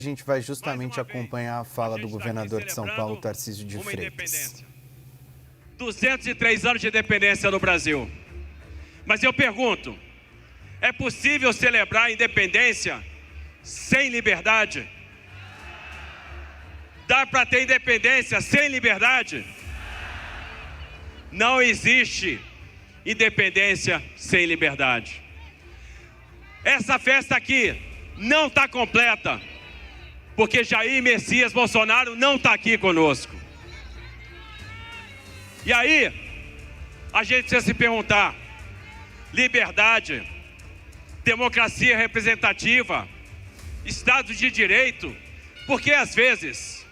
A gente vai justamente acompanhar a fala do governador de São Paulo, Tarcísio de Freitas. 203 anos de independência no Brasil. Mas eu pergunto, é possível celebrar a independência sem liberdade? Dá para ter independência sem liberdade? Não existe independência sem liberdade. Essa festa aqui não está completa, porque Jair Messias Bolsonaro não está aqui conosco. E aí, a gente precisa se perguntar, liberdade, democracia representativa, Estado de Direito, porque às vezes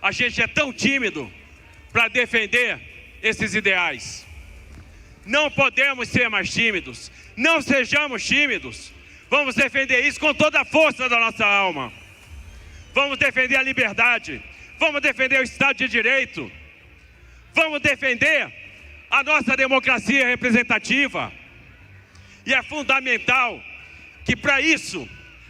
a gente é tão tímido para defender esses ideais. Não podemos ser mais tímidos, não sejamos tímidos, vamos defender isso com toda a força da nossa alma. Vamos defender a liberdade, vamos defender o Estado de Direito, vamos defender a nossa democracia representativa. E é fundamental que para isso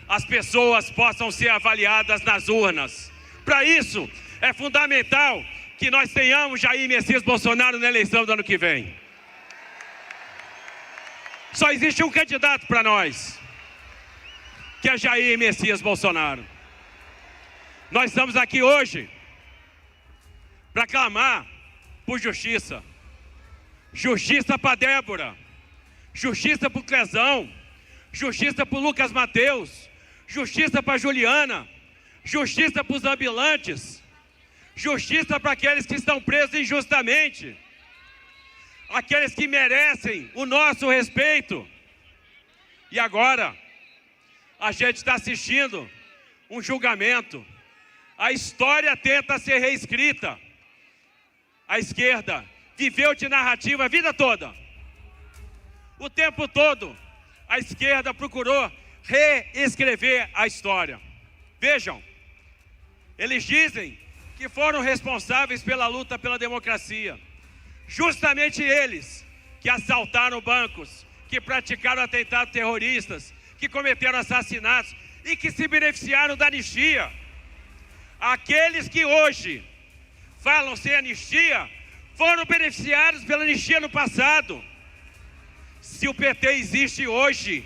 as pessoas possam ser avaliadas nas urnas. Para isso é fundamental que nós tenhamos Jair Messias Bolsonaro na eleição do ano que vem. Só existe um candidato para nós, que é Jair Messias Bolsonaro. Nós estamos aqui hoje para clamar por justiça. Justiça para Débora, justiça para o Clezão, justiça para o Lucas Mateus, justiça para a Juliana, justiça para os ambulantes, justiça para aqueles que estão presos injustamente, aqueles que merecem o nosso respeito. E agora, a gente está assistindo um julgamento. A história tenta ser reescrita. A esquerda viveu de narrativa a vida toda. O tempo todo, a esquerda procurou reescrever a história. Vejam, eles dizem que foram responsáveis pela luta pela democracia. Justamente eles que assaltaram bancos, que praticaram atentados terroristas, que cometeram assassinatos e que se beneficiaram da anistia. Aqueles que hoje falam sem anistia foram beneficiados pela anistia no passado. Se o PT existe hoje,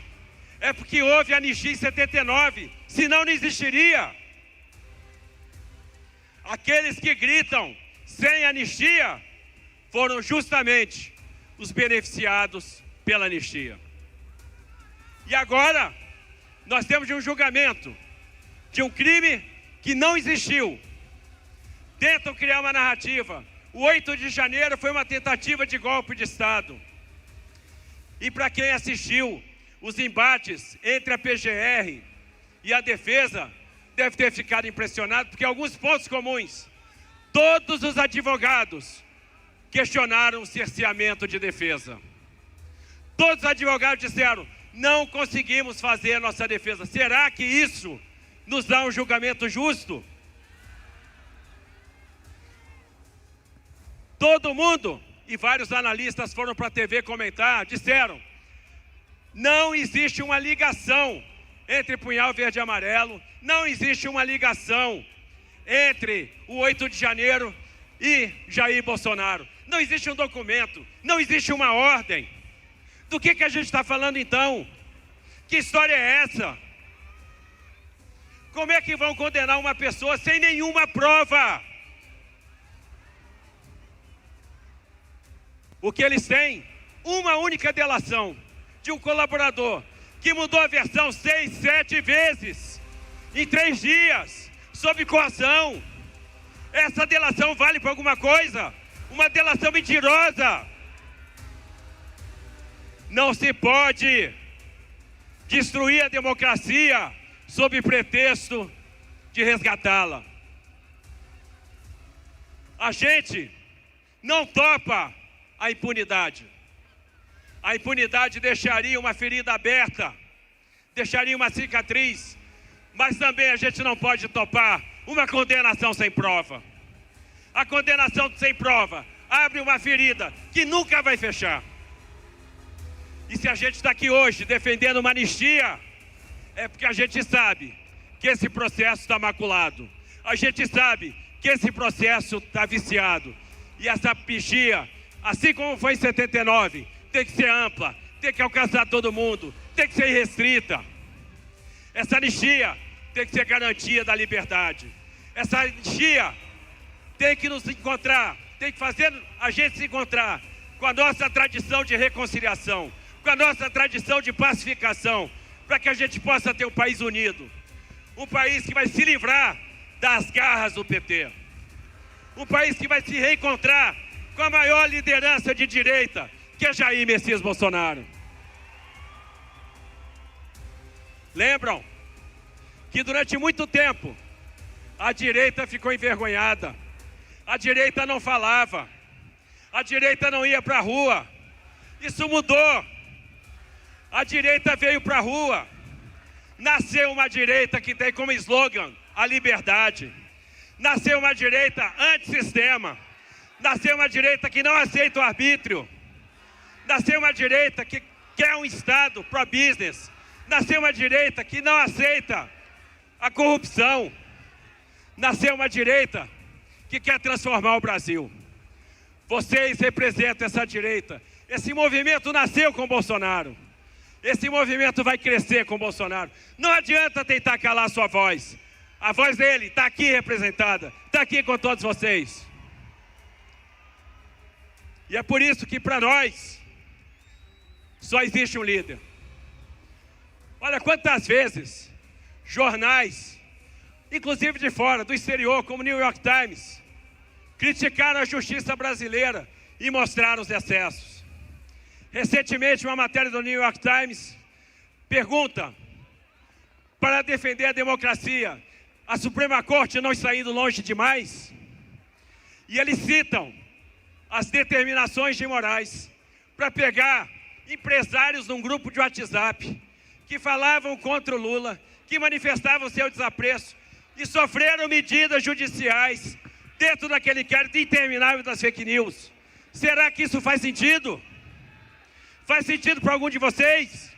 é porque houve anistia em 79, senão não existiria. Aqueles que gritam sem anistia foram justamente os beneficiados pela anistia. E agora, nós temos um julgamento de um crime que não existiu. Tentam criar uma narrativa. O 8 de janeiro foi uma tentativa de golpe de Estado. E para quem assistiu os embates entre a PGR e a defesa, deve ter ficado impressionado, porque alguns pontos comuns. Todos os advogados questionaram o cerceamento de defesa. Todos os advogados disseram, não conseguimos fazer a nossa defesa. Será que isso nos dá um julgamento justo? Todo mundo, e vários analistas foram para a TV comentar, disseram, não existe uma ligação entre Punhal Verde e Amarelo, não existe uma ligação entre o 8 de janeiro e Jair Bolsonaro. Não existe um documento, não existe uma ordem. Do que a gente está falando então? Que história é essa? Como é que vão condenar uma pessoa sem nenhuma prova? O que eles têm? Uma única delação de um colaborador que mudou a versão 6, 7 vezes em 3 dias, sob coação. Essa delação vale para alguma coisa? Uma delação mentirosa. Não se pode destruir a democracia sob pretexto de resgatá-la. A gente não topa a impunidade. A impunidade deixaria uma ferida aberta, deixaria uma cicatriz, mas também a gente não pode topar uma condenação sem prova. A condenação sem prova abre uma ferida que nunca vai fechar. E se a gente está aqui hoje defendendo uma anistia, é porque a gente sabe que esse processo está maculado. A gente sabe que esse processo está viciado. E essa anistia, assim como foi em 79, tem que ser ampla, tem que alcançar todo mundo, tem que ser restrita. Essa anistia tem que ser garantia da liberdade. Essa anistia tem que nos encontrar, tem que fazer a gente se encontrar com a nossa tradição de reconciliação, com a nossa tradição de pacificação, para que a gente possa ter um país unido. Um país que vai se livrar das garras do PT. Um país que vai se reencontrar com a maior liderança de direita, que é Jair Messias Bolsonaro. Lembram que durante muito tempo a direita ficou envergonhada, a direita não falava, a direita não ia para a rua. Isso mudou. A direita veio para a rua. Nasceu uma direita que tem como slogan a liberdade. Nasceu uma direita antissistema. Nasceu uma direita que não aceita o arbítrio. Nasceu uma direita que quer um Estado pro-business. Nasceu uma direita que não aceita a corrupção. Nasceu uma direita que quer transformar o Brasil. Vocês representam essa direita. Esse movimento nasceu com Bolsonaro. Esse movimento vai crescer com Bolsonaro. Não adianta tentar calar a sua voz. A voz dele está aqui representada, está aqui com todos vocês. E é por isso que para nós só existe um líder. Olha quantas vezes jornais, inclusive de fora, do exterior, como o New York Times, criticaram a justiça brasileira e mostraram os excessos. Recentemente, uma matéria do New York Times pergunta: para defender a democracia, a Suprema Corte não está indo longe demais? E eles citam as determinações de Moraes para pegar empresários num grupo de WhatsApp que falavam contra o Lula, que manifestavam seu desapreço e sofreram medidas judiciais dentro daquele inquérito interminável das fake news. Será que isso faz sentido? Faz sentido para algum de vocês?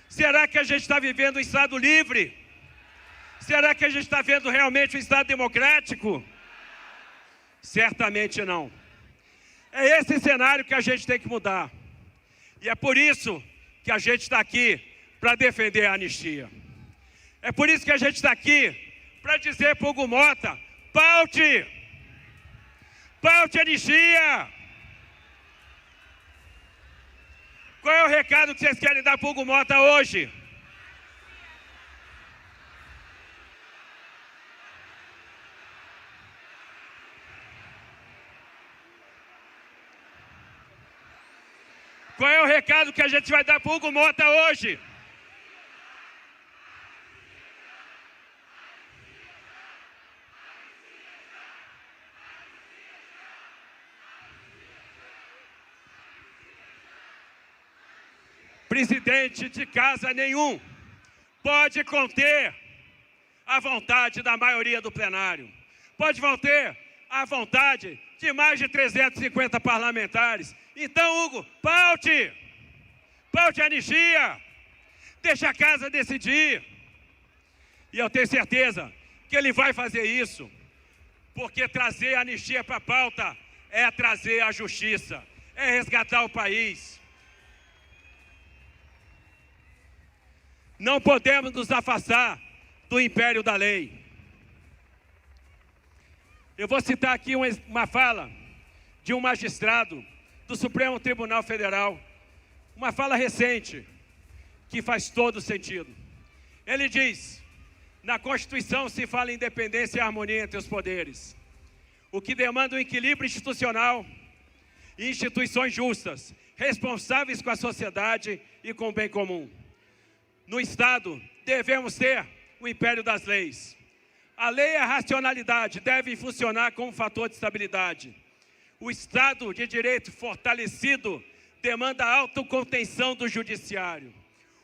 Será que a gente está vivendo um Estado livre? Será que a gente está vendo realmente um Estado democrático? Certamente não. É esse cenário que a gente tem que mudar. E é por isso que a gente está aqui para defender a anistia. É por isso que a gente está aqui para dizer para o Hugo Mota: paute! Paute a anistia! Qual é o recado que vocês querem dar para o Hugo Mota hoje? Qual é o recado que a gente vai dar para o Hugo Mota hoje? Presidente de casa nenhum pode conter a vontade da maioria do plenário. Pode conter a vontade de mais de 350 parlamentares. Então, Hugo, paute! Paute a anistia! Deixa a casa decidir. E eu tenho certeza que ele vai fazer isso, porque trazer a anistia para a pauta é trazer a justiça, é resgatar o país. Não podemos nos afastar do império da lei. Eu vou citar aqui uma fala de um magistrado do Supremo Tribunal Federal, uma fala recente, que faz todo sentido. Ele diz: na Constituição se fala em independência e harmonia entre os poderes, o que demanda um equilíbrio institucional e instituições justas, responsáveis com a sociedade e com o bem comum. No Estado, devemos ter o império das leis. A lei e a racionalidade devem funcionar como fator de estabilidade. O Estado de Direito fortalecido demanda a autocontenção do judiciário.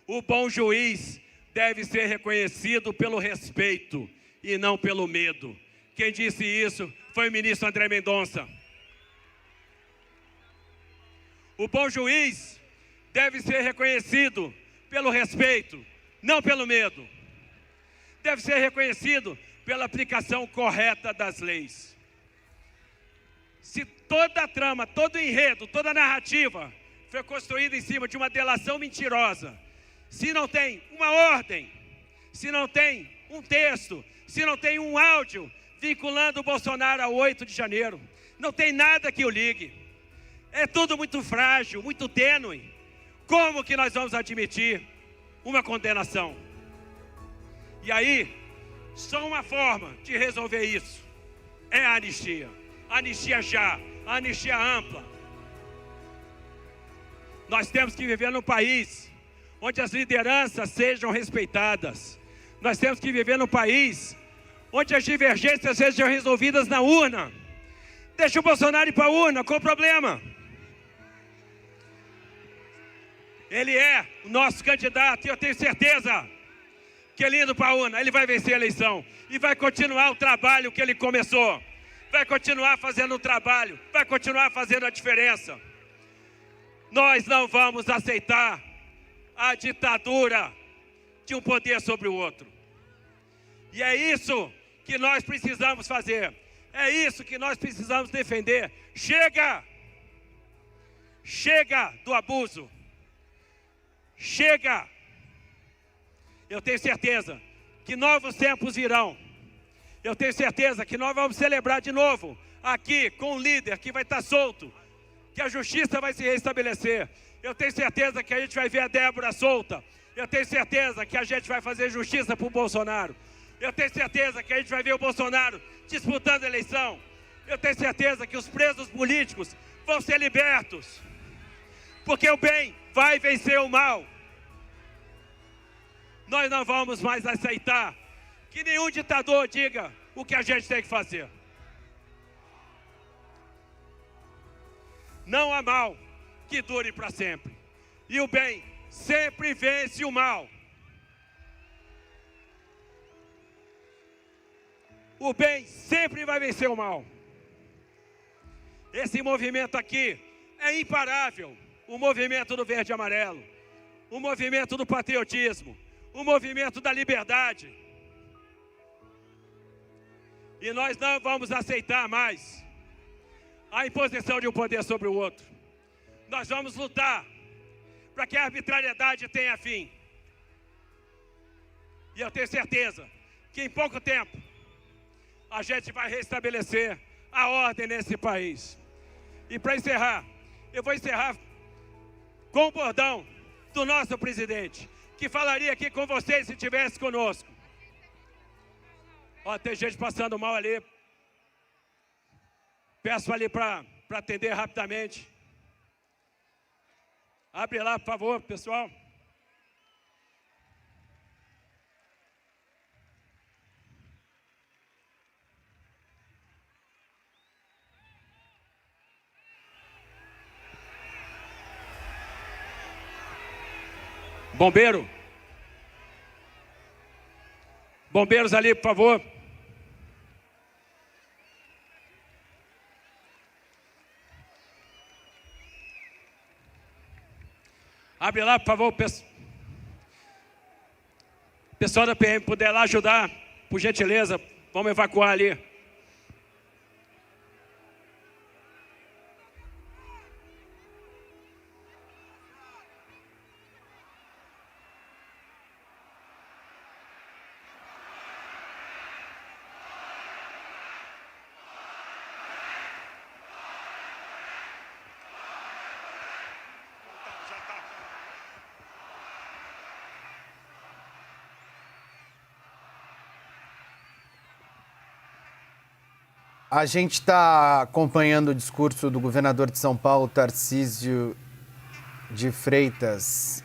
O bom juiz deve ser reconhecido pelo respeito e não pelo medo. Quem disse isso foi o ministro André Mendonça. O bom juiz deve ser reconhecido pelo respeito, não pelo medo. deve ser reconhecido pela aplicação correta das leis. Se toda a trama, todo o enredo, toda a narrativa foi construída em cima de uma delação mentirosa, se não tem uma ordem, se não tem um texto, se não tem um áudio vinculando o Bolsonaro a 8 de janeiro, não tem nada que o ligue. É tudo muito frágil, muito tênue. Como que nós vamos admitir uma condenação? E aí, só uma forma de resolver isso é a anistia. Anistia já, anistia ampla. Nós temos que viver num país onde as lideranças sejam respeitadas. Nós temos que viver num país onde as divergências sejam resolvidas na urna. Deixa o Bolsonaro ir para a urna, qual o problema? Ele é o nosso candidato e eu tenho certeza que ele indo para a urna, ele vai vencer a eleição e vai continuar o trabalho que ele começou. Vai continuar fazendo o trabalho, vai continuar fazendo a diferença. Nós não vamos aceitar a ditadura de um poder sobre o outro. E é isso que nós precisamos fazer. É isso que nós precisamos defender. Chega! Chega do abuso. Chega! Eu tenho certeza que novos tempos virão. Eu tenho certeza que nós vamos celebrar de novo aqui com um líder que vai estar solto, que a justiça vai se restabelecer. Eu tenho certeza que a gente vai ver a Débora solta. Eu tenho certeza que a gente vai fazer justiça para o Bolsonaro. Eu tenho certeza que a gente vai ver o Bolsonaro disputando a eleição. Eu tenho certeza que os presos políticos vão ser libertos. Porque o bem vai vencer o mal. Nós não vamos mais aceitar que nenhum ditador diga o que a gente tem que fazer. Não há mal que dure para sempre. E o bem sempre vence o mal. O bem sempre vai vencer o mal. Esse movimento aqui é imparável. O movimento do verde e amarelo. O movimento do patriotismo. O movimento da liberdade. E nós não vamos aceitar mais a imposição de um poder sobre o outro. Nós vamos lutar para que a arbitrariedade tenha fim. E eu tenho certeza que em pouco tempo a gente vai restabelecer a ordem nesse país. E para encerrar, eu vou encerrar com o bordão do nosso presidente, que falaria aqui com vocês se estivesse conosco. Ó, tem gente passando mal ali. Peço ali para atender rapidamente. Abre lá, por favor, pessoal. Bombeiro. Bombeiros ali, por favor. Abre lá, por favor, pessoal da PM, puder lá ajudar, por gentileza, vamos evacuar ali. A gente está acompanhando o discurso do governador de São Paulo, Tarcísio de Freitas,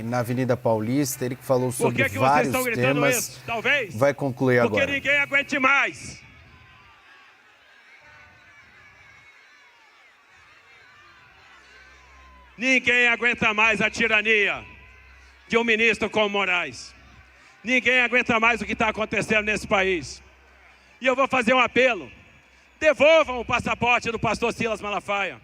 na Avenida Paulista. Ele que falou sobre vários temas. Isso? Talvez vai concluir porque agora. Porque ninguém aguente mais. Ninguém aguenta mais a tirania de um ministro como Moraes. Ninguém aguenta mais o que está acontecendo nesse país. E eu vou fazer um apelo. Devolvam o passaporte do pastor Silas Malafaia.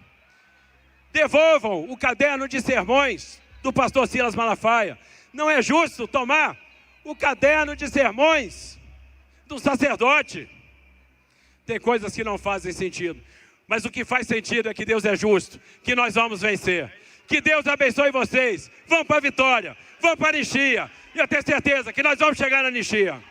Devolvam o caderno de sermões do pastor Silas Malafaia. Não é justo tomar o caderno de sermões do sacerdote. Tem coisas que não fazem sentido, mas o que faz sentido é que Deus é justo, que nós vamos vencer. Que Deus abençoe vocês. Vamos para a vitória, vamos para a anistia. E eu tenho certeza que nós vamos chegar na anistia.